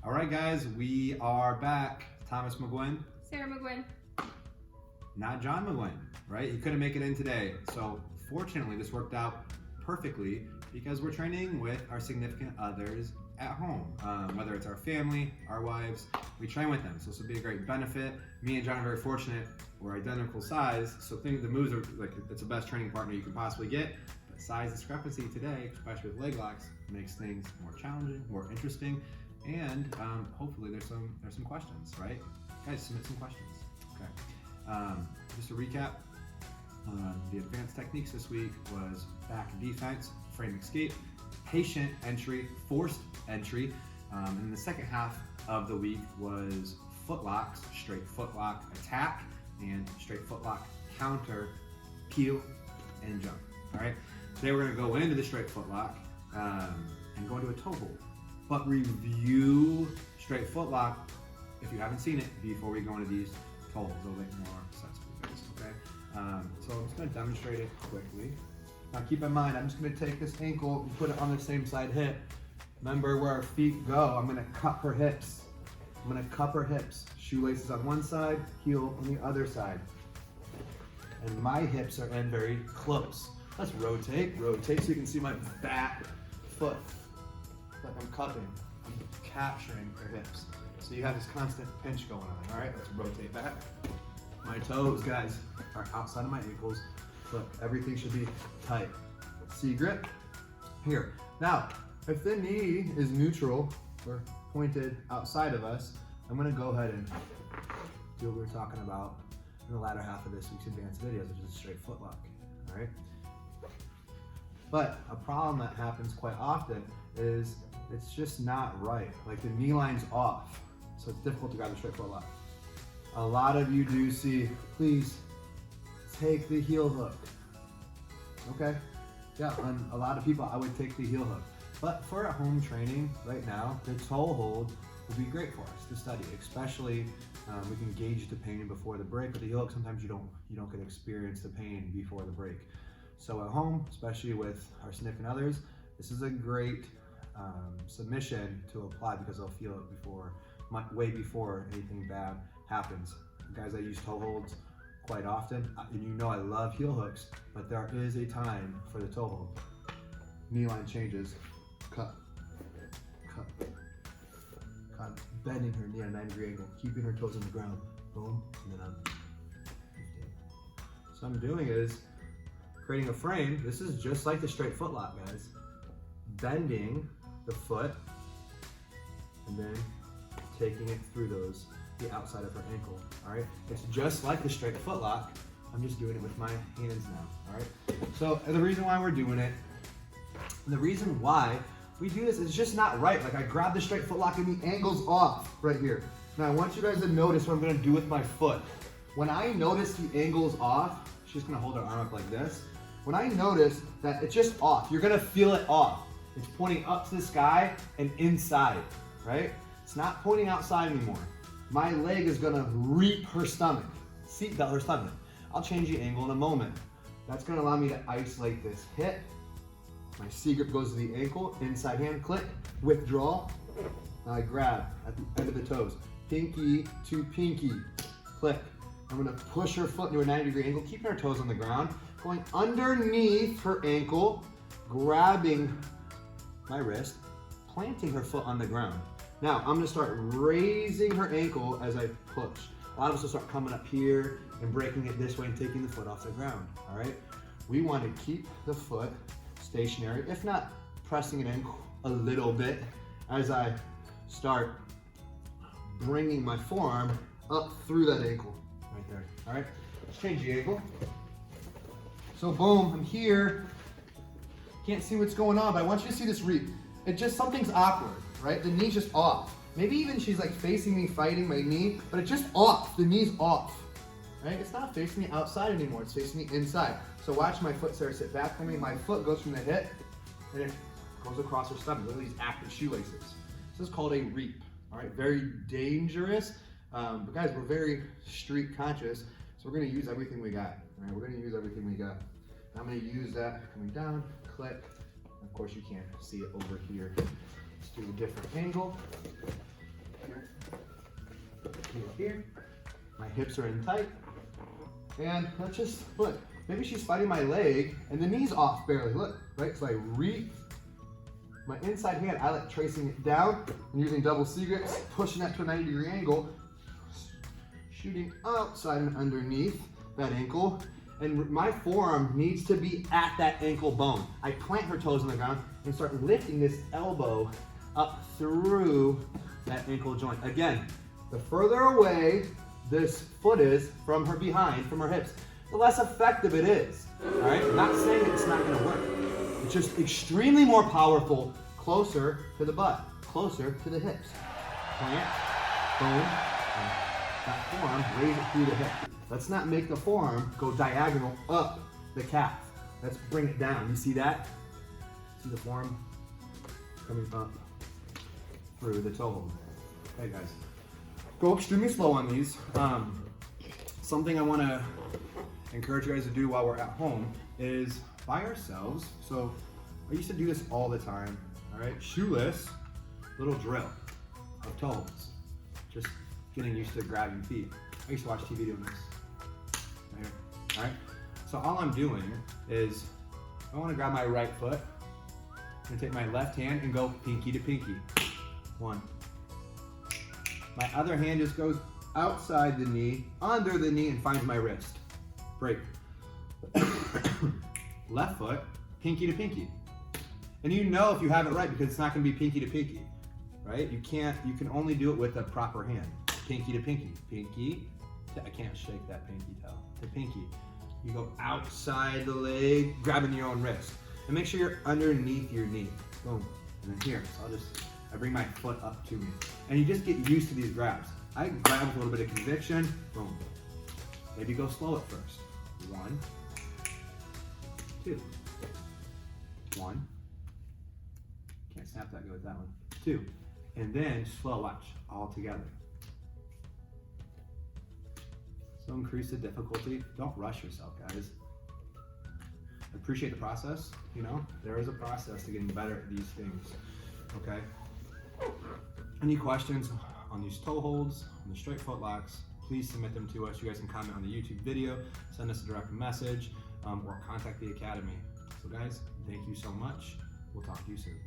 All right, guys, we are back. Thomas McGuinn, Sarah McGuinn. not John McGuinn, right? He couldn't make it in today. So fortunately, this worked out perfectly because we're training with our significant others at home. Whether it's our family, our wives, we train with them. So this will be a great benefit. Me and John are very fortunate. We're identical size, so the moves are like it's the best training partner you can possibly get. But size discrepancy today, especially with leg locks, makes things more challenging, more interesting, and hopefully there's some questions, right? Guys, submit some questions. Okay. Just to recap, the advanced techniques this week was back defense, frame escape, patient entry, forced entry, and the second half of the week was footlocks, straight footlock attack, and straight footlock counter, peel, and jump. All right. Today we're going to go into the straight footlock and go into a toe hold, but review straight footlock if you haven't seen it before we go into these toe holds. It'll make more sense for you guys. Okay. So I'm just going to demonstrate it quickly. Now keep in mind, I'm just going to take this ankle and put it on the same side hip. Remember where our feet go. I'm going to cup her hips. I'm going to cup her hips. Shoelaces on one side, heel on the other side. And my hips are in very close. Let's rotate so you can see my back foot. Like I'm cupping, I'm capturing her hips. So you have this constant pinch going on. All right, let's rotate back. My toes, guys, are outside of my ankles. Look, everything should be tight. C grip, here. Now, if the knee is neutral or pointed outside of us, I'm gonna go ahead and do what we were talking about in the latter half of this week's advanced videos, which is a straight footlock, all right? But a problem that happens quite often is it's just not right. Like the knee line's off, so it's difficult to grab the straight footlock. A lot of you do see, please take the heel hook. Okay, yeah, on a lot of people I would take the heel hook. But for at home training right now, the toe hold would be great for us to study, especially we can gauge the pain before the break. With the heel hook, sometimes you don't get to experience the pain before the break. So at home, especially with our significant others, this is a great submission to apply because they'll feel it before, way before anything bad happens. Guys, I use toe holds quite often, and you know I love heel hooks, but there is a time for the toe hold. Knee line changes, cut, bending her knee at a 90-degree angle, keeping her toes on the ground, boom, and then I'm 15. So what I'm doing is creating a frame. This is just like the straight footlock, guys. Bending the foot and then taking it through the outside of her ankle, all right? It's just like the straight footlock. I'm just doing it with my hands now, all right? So the reason why we're doing it, the reason why we do this is just not right. Like I grab the straight footlock and the angle's off right here. Now I want you guys to notice what I'm gonna do with my foot. When I notice the angle's off, she's gonna hold her arm up like this. When I notice that it's just off, you're gonna feel it off. It's pointing up to the sky and inside, right? It's not pointing outside anymore. My leg is gonna reap her stomach, seatbelt her stomach. I'll change the angle in a moment. That's gonna allow me to isolate this hip. My C grip goes to the ankle, inside hand, click, withdraw. Now I grab at the end of the toes, pinky to pinky, click. I'm gonna push her foot into a 90-degree angle, keeping her toes on the ground, going underneath her ankle, grabbing my wrist, planting her foot on the ground. Now I'm gonna start raising her ankle as I push. A lot of us will start coming up here and breaking it this way and taking the foot off the ground, all right? We wanna keep the foot stationary, if not pressing it in a little bit as I start bringing my forearm up through that ankle right there, all right? Let's change the angle. So boom, I'm here. Can't see what's going on, but I want you to see this reap. It just, something's awkward, right? The knee's just off. Maybe even she's like facing me, fighting my knee, but it's just off. The knee's off, right? It's not facing me outside anymore. It's facing me inside. So watch my foot, Sarah, sit back for me. My foot goes from the hip and it goes across her stomach. Look at these active shoelaces. This is called a reap, all right? Very dangerous, but guys, we're very street conscious, so we're gonna use everything we got, all right? We're gonna use everything we got. I'm gonna use that coming down, click. Of course, you can't see it over here. Let's do a different angle. Here. My hips are in tight. And let's just, look, maybe she's fighting my leg and the knee's off barely, look, right? So I reach my inside hand, I like tracing it down and using double C grips, pushing that to a 90-degree angle, shooting outside and underneath that ankle. And my forearm needs to be at that ankle bone. I plant her toes on the ground and start lifting this elbow up through that ankle joint. Again, the further away this foot is from her behind, from her hips, the less effective it is. All right, I'm not saying it's not gonna work. It's just extremely more powerful, closer to the butt, closer to the hips. Plant, boom, and that forearm, raise it through the hip. Let's not make the forearm go diagonal up the calf. Let's bring it down. You see that? See the forearm coming up through the toe hold. Okay, guys. Go extremely slow on these. Something I want to encourage you guys to do while we're at home is by ourselves. So I used to do this all the time. All right, shoeless, little drill of toe holds. Just getting used to grabbing feet. I used to watch TV doing this. Right here. All right. So all I'm doing is I want to grab my right foot and take my left hand and go pinky to pinky. 1. My other hand just goes outside the knee, under the knee, and finds my wrist. Break. Left foot, pinky to pinky. And you know if you have it right because it's not going to be pinky to pinky, right? You can only do it with a proper hand. Pinky to pinky. Pinky to, I can't shake that pinky toe. To pinky. You go outside the leg, grabbing your own wrist. And make sure you're underneath your knee. Boom. And then here, so I bring my foot up to me. And you just get used to these grabs. I grab with a little bit of conviction. Boom. Maybe go slow at first. 1, 2. 1. Can't snap that good with that one. 2. And then slow, watch, all together. So increase the difficulty. Don't rush yourself, guys. Appreciate the process. You know, there is a process to getting better at these things. Okay? Any questions on these toe holds, on the straight footlocks, please submit them to us. You guys can comment on the YouTube video, send us a direct message, or contact the Academy. So guys, thank you so much. We'll talk to you soon.